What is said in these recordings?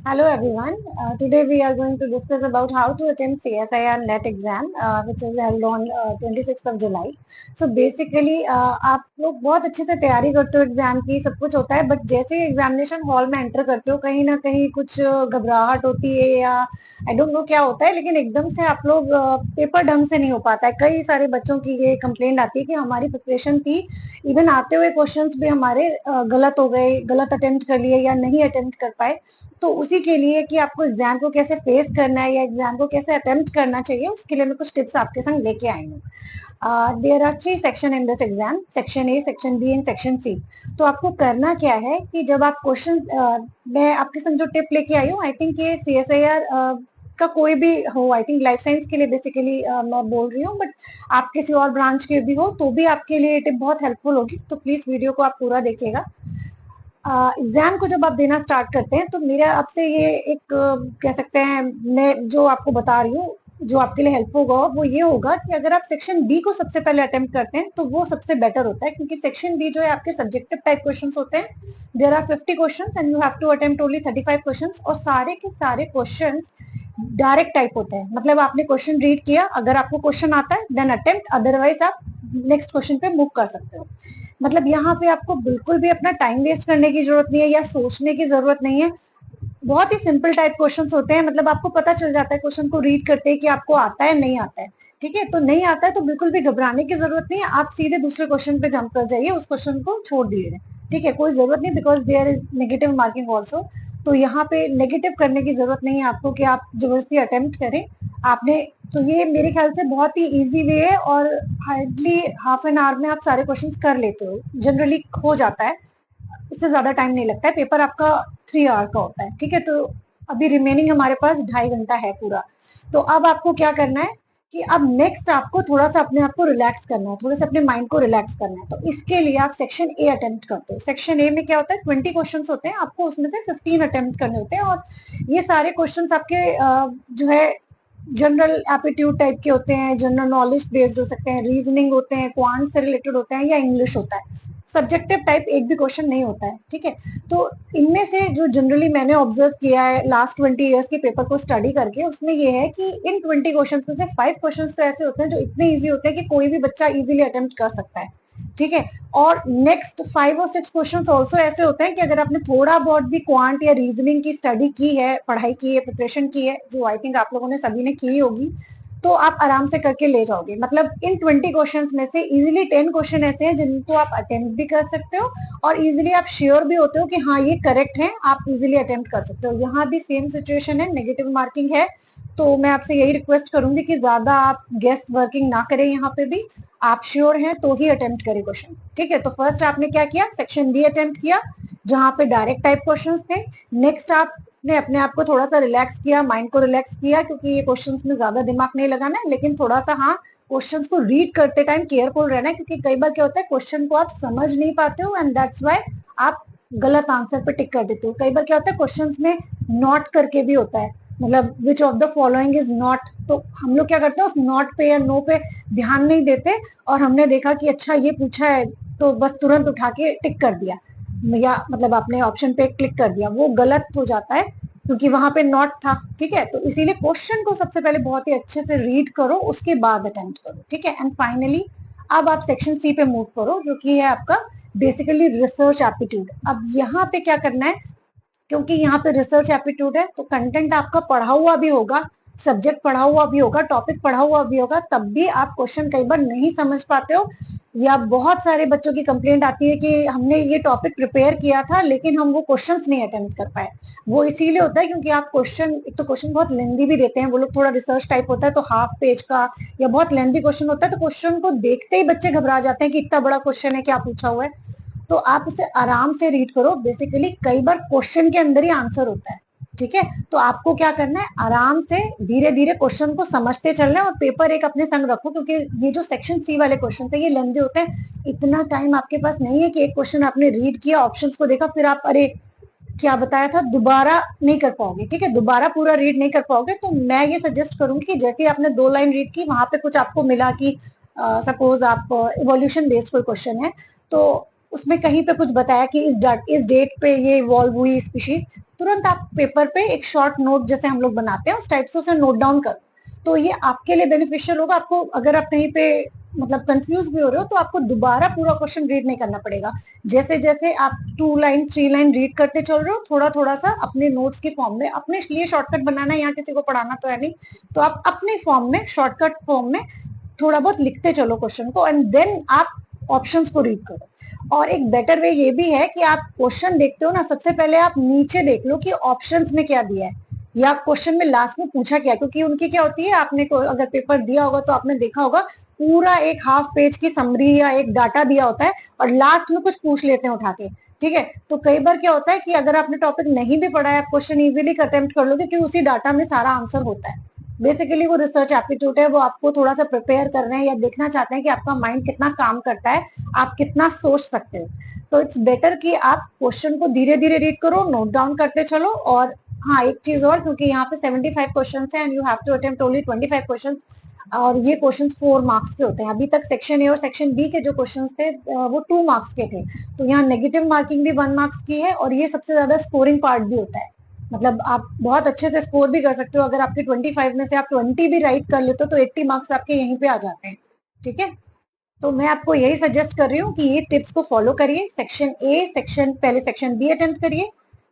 Hello everyone. Today we are going to discuss about how to attempt CSIR NET exam, which is held on 26th of July. So basically, आप लोग बहुत अच्छे से तैयारी करते हो एग्जाम की, सब कुछ होता है, बट जैसे ही एग्जामिनेशन हॉल में एंटर करते हो कहीं ना कहीं कुछ घबराहट होती है या आई डोंट नो क्या होता है, लेकिन एकदम से आप लोग पेपर ढंग से नहीं हो पाता है। कई सारे बच्चों की ये कंप्लेंट आती है कि हमारी प्रिपरेशन थी, इवन आते हुए क्वेश्चंस भी हमारे गलत हो गए, गलत अटेम्प्ट कर लिए या नहीं अटेम्प्ट कर पाए। तो उसी के लिए कि आपको एग्जाम को कैसे फेस करना है या एग्जाम को कैसे अटेम्प्ट करना चाहिए, उसके लिए मैं कुछ टिप्स आपके संग लेके आई हूँ। There are 3 section in this exam, section A, section B and section C. तो आपको करना क्या है कि जब आप क्वेश्चन, मैं आपके संग जो टिप लेके आई हूँ, आई थिंक ये CSIR का कोई भी हो, आई थिंक लाइफ साइंस के लिए बेसिकली मैं बोल रही हूँ, बट आप किसी और ब्रांच के भी हो तो भी आपके लिए टिप बहुत हेल्पफुल होगी। तो प्लीज वीडियो को आप पूरा देखिएगा। एग्जाम को जब आप देना स्टार्ट करते हैं तो मेरा आपसे ये एक कह सकते हैं, मैं जो आपको बता रही हूँ जो आपके लिए हेल्प होगा वो ये होगा कि अगर आप सेक्शन बी को सबसे पहले अटेम्प्ट करते हैं तो वो सबसे बेटर होता है, क्योंकि सेक्शन बी जो है आपके सब्जेक्टिव टाइप क्वेश्चंस होते हैं। There are 50 questions and you have to attempt only 35 questions, और सारे के सारे क्वेश्चंस डायरेक्ट टाइप होते हैं। मतलब आपने क्वेश्चन रीड किया, अगर आपको क्वेश्चन आता है देन अटेम्प्ट, अदरवाइज आप नेक्स्ट क्वेश्चन पे मूव कर सकते हो। मतलब यहाँ पे आपको बिल्कुल भी अपना टाइम वेस्ट करने की जरूरत नहीं है या सोचने की जरूरत नहीं है। बहुत ही सिंपल टाइप क्वेश्चंस होते हैं, मतलब आपको पता चल जाता है क्वेश्चन को रीड करते हैं कि आपको आता है नहीं आता है। ठीक है, तो नहीं आता है तो बिल्कुल भी घबराने की जरूरत नहीं है, आप सीधे दूसरे क्वेश्चन पे जंप कर जाइए, उस क्वेश्चन को छोड़ दिए। ठीक है, कोई जरूरत नहीं, because there is negative marking also. तो यहाँ पे नेगेटिव करने की जरूरत नहीं है आपको कि आप जबरदस्ती अटेम्प्ट करें। आपने, तो ये मेरे ख्याल से बहुत ही इजी वे है, और हार्डली हाफ एन आवर में आप सारे क्वेश्चंस कर लेते हो, जनरली हो जाता है। इससे ज्यादा टाइम नहीं लगता है, पेपर आपका 3 आवर का होता है। ठीक है, तो अभी रिमेनिंग हमारे पास 2.5 घंटा है पूरा। तो अब आपको क्या करना है कि अब नेक्स्ट आपको थोड़ा सा अपने आप को रिलैक्स करना है, थोड़ा सा अपने माइंड को रिलैक्स करना है। तो इसके लिए आप सेक्शन ए अटेम्प्ट करते हो। सेक्शन ए में क्या होता है, 20 क्वेश्चन होते हैं, आपको उसमें से 15 अटेम्प्ट करने होते हैं, और ये सारे क्वेश्चन आपके जो है जनरल एप्टीट्यूड टाइप के होते हैं, जनरल नॉलेज बेस्ड हो सकते हैं, रीजनिंग होते हैं, क्वांट से रिलेटेड होते हैं, या इंग्लिश होता है। सब्जेक्टिव टाइप एक भी क्वेश्चन नहीं होता है। ठीक है, तो इनमें से जो जनरली मैंने ऑब्जर्व किया है लास्ट 20 ईयर्स के पेपर को स्टडी करके, उसमें ये है कि इन 20 क्वेश्चन में से 5 क्वेश्चन तो ऐसे होते हैं जो इतने ईजी होते हैं कि कोई भी बच्चा इजीली अटेम्प्ट कर सकता है। ठीक है, और नेक्स्ट 5 और 6 क्वेश्चन ऑल्सो ऐसे होते हैं कि अगर आपने थोड़ा बहुत भी क्वांट या रीजनिंग की स्टडी की है, पढ़ाई की है, प्रिपरेशन की है, जो आई थिंक आप लोगों ने सभी ने की होगी, तो आप आराम से करके ले जाओगे। मतलब इन 20 क्वेश्चन में से इजिली 10 क्वेश्चन ऐसे हैं जिनको आप अटेम्प्ट भी कर सकते हो, और इजिली आप श्योर भी होते हो कि हाँ ये करेक्ट है, आप इजिली अटेम्प्ट कर सकते हो। यहाँ भी सेम सिचुएशन है, नेगेटिव मार्किंग है। तो मैं आपसे यही रिक्वेस्ट करूंगी कि ज्यादा आप गेस वर्किंग ना करें, यहाँ पे भी आप श्योर हैं तो ही अटेम्प्ट करें क्वेश्चन। ठीक है, तो फर्स्ट आपने क्या किया, सेक्शन बी अटेम्प्ट किया जहाँ पे डायरेक्ट टाइप क्वेश्चन थे। नेक्स्ट आपने अपने आप को थोड़ा सा रिलैक्स किया, माइंड को रिलैक्स किया, क्योंकि ये क्वेश्चन में ज्यादा दिमाग नहीं लगाना है, लेकिन थोड़ा सा हाँ क्वेश्चंस को रीड करते टाइम केयरफुल रहना है, क्योंकि कई बार क्या होता है क्वेश्चन को आप समझ नहीं पाते हो एंड दैट्स व्हाई आप गलत आंसर पे टिक कर देते हो। कई बार क्या होता है क्वेश्चंस में नॉट करके भी होता है, मतलब which of the following is not, तो हम लोग क्या करते हैं उस नॉट पे या नो पे ध्यान नहीं देते, और हमने देखा कि अच्छा ये पूछा है तो बस तुरंत उठा के टिक कर दिया, या मतलब आपने ऑप्शन पे क्लिक कर दिया, वो गलत हो जाता है क्योंकि वहां पे नॉट था। ठीक है, तो इसीलिए क्वेश्चन को सबसे पहले बहुत ही अच्छे से रीड करो, उसके बाद अटेम्प्ट करो। ठीक है, एंड फाइनली अब आप सेक्शन सी पे मूव करो, जो कि है आपका बेसिकली रिसर्च एप्टीट्यूड। अब यहाँ पे क्या करना है, क्योंकि यहाँ पे रिसर्च एप्टीट्यूड है तो कंटेंट आपका पढ़ा हुआ भी होगा, सब्जेक्ट पढ़ा हुआ भी होगा, टॉपिक पढ़ा हुआ भी होगा, तब भी आप क्वेश्चन कई बार नहीं समझ पाते हो, या बहुत सारे बच्चों की कंप्लेंट आती है कि हमने ये टॉपिक प्रिपेयर किया था लेकिन हम वो क्वेश्चंस नहीं अटेम्प्ट कर पाए। वो इसीलिए होता है क्योंकि आप क्वेश्चन, एक तो क्वेश्चन बहुत लेंदी भी देते हैं वो लोग, थोड़ा रिसर्च टाइप होता है तो हाफ पेज का या बहुत लेंदी क्वेश्चन होता है, तो क्वेश्चन को देखते ही बच्चे घबरा जाते हैं कि इतना बड़ा क्वेश्चन है, क्या पूछा हुआ है। तो आप उसे आराम से रीड करो, बेसिकली कई बार क्वेश्चन के अंदर ही आंसर होता है। ठीक है, तो आपको क्या करना है, आराम से धीरे धीरे क्वेश्चन को समझते चलना है, और पेपर एक अपने संग रखो, क्योंकि ये जो सेक्शन सी वाले क्वेश्चन है ये लंबे होते हैं। इतना टाइम आपके पास नहीं है कि एक क्वेश्चन आपने रीड किया, ऑप्शंस को देखा, फिर आप अरे क्या बताया था दोबारा नहीं कर पाओगे। ठीक है, दोबारा पूरा रीड नहीं कर पाओगे, तो मैं ये सजेस्ट करूंगी कि जैसे आपने 2 लाइन रीड की, वहां पे कुछ आपको मिला कि सपोज आप इवोल्यूशन बेस्ड कोई क्वेश्चन है, तो उसमें कहीं पे कुछ बताया कि इस डेट पे ये इवॉल्व हुई स्पीशीज, तुरंत आप पेपर पे एक शॉर्ट नोट जैसे हम लोग बनाते हैं उस टाइप से उसे नोट डाउन करो। तो ये आपके लिए बेनिफिशियल होगा। आपको अगर आप कहीं पे मतलब कंफ्यूज भी हो रहे हो तो आपको दोबारा पूरा क्वेश्चन रीड नहीं करना पड़ेगा। जैसे जैसे आप 2 लाइन 3 लाइन रीड करते चल रहे हो, थोड़ा थोड़ा सा अपने नोट्स के फॉर्म में, अपने लिए शॉर्टकट बनाना है, यहाँ किसी को पढ़ाना तो है नहीं, तो आप अपने फॉर्म में शॉर्टकट फॉर्म में थोड़ा बहुत लिखते चलो क्वेश्चन को, एंड देन आप ऑप्शंस को रीड करो। और एक बेटर वे ये भी है कि आप क्वेश्चन देखते हो ना, सबसे पहले आप नीचे देख लो कि ऑप्शंस में क्या दिया है या क्वेश्चन में लास्ट में पूछा क्या है। क्योंकि उनकी क्या होती है, आपने अगर पेपर दिया होगा तो आपने देखा होगा पूरा एक हाफ पेज की समरी या एक डाटा दिया होता है और लास्ट में कुछ पूछ लेते हैं उठा के। ठीक है, तो कई बार क्या होता है कि अगर आपने टॉपिक नहीं भी पढ़ा है, आप क्वेश्चन इजीली अटेम्प्ट कर लोगे क्योंकि उसी डाटा में सारा आंसर होता है। बेसिकली वो रिसर्च एप्टीट्यूड है, वो आपको थोड़ा सा प्रिपेयर कर रहे हैं या देखना चाहते हैं कि आपका माइंड कितना काम करता है, आप कितना सोच सकते हो। तो इट्स बेटर कि आप क्वेश्चन को धीरे धीरे रीड करो, नोट डाउन करते चलो। और हाँ, एक चीज और, क्योंकि यहाँ पे 75 क्वेश्चन है and you have to attempt only 25 question, और ये क्वेश्चन 4 मार्क्स के होते हैं। अभी तक सेक्शन ए और सेक्शन बी के जो क्वेश्चन थे वो 2 मार्क्स के थे, तो यहाँ नेगेटिव मार्किंग भी 1 मार्क्स की है और ये सबसे ज्यादा स्कोरिंग पार्ट भी होता है। मतलब आप बहुत अच्छे से स्कोर भी कर सकते हो। अगर आपके 25 में से आप 20 भी राइट कर लेते हो तो 80 मार्क्स आपके यहीं पे आ जाते हैं। ठीक है, तो मैं आपको यही सजेस्ट कर रही हूँ कि ये टिप्स को फॉलो करिए। सेक्शन ए पहले सेक्शन बी अटेम्प्ट करिए,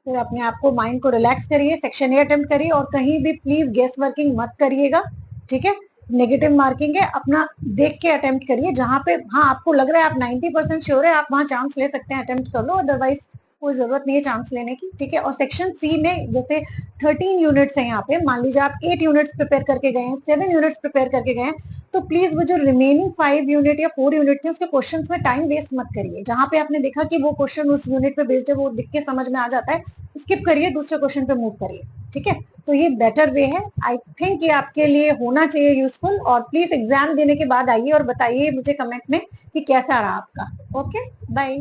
फिर अपने आप को माइंड को रिलैक्स करिए, सेक्शन ए अटेम्प्ट करिए, और कहीं भी प्लीज गेस वर्किंग मत करिएगा। ठीक है, नेगेटिव मार्किंग है, अपना देख के अटेम्प्ट करिए। जहां पे हाँ आपको लग रहा है आप 90% श्योर है, आप वहां चांस ले सकते हैं, अटेम्प्ट कर लो, अदरवाइज कोई जरूरत नहीं है चांस लेने की। ठीक है, और सेक्शन सी में जैसे 13 यूनिट्स है यहाँ पे, मान लीजिए आप 8 यूनिट्स प्रिपेयर करके गए हैं, 7 यूनिट्स प्रिपेयर करके गए हैं, तो प्लीज वो जो रिमेनिंग 5 यूनिट या 4 यूनिट थे उसके क्वेश्चन में टाइम वेस्ट मत करिए। जहां पे आपने देखा कि वो क्वेश्चन उस यूनिट पे बेस्ड है, वो दिख के समझ में आ जाता है, स्किप करिए, दूसरे क्वेश्चन पे मूव करिए। ठीक है, तो ये बेटर वे है। आई थिंक ये आपके लिए होना चाहिए यूजफुल। और प्लीज एग्जाम देने के बाद आइए और बताइए मुझे कमेंट में कि कैसा रहा आपका। Okay, bye.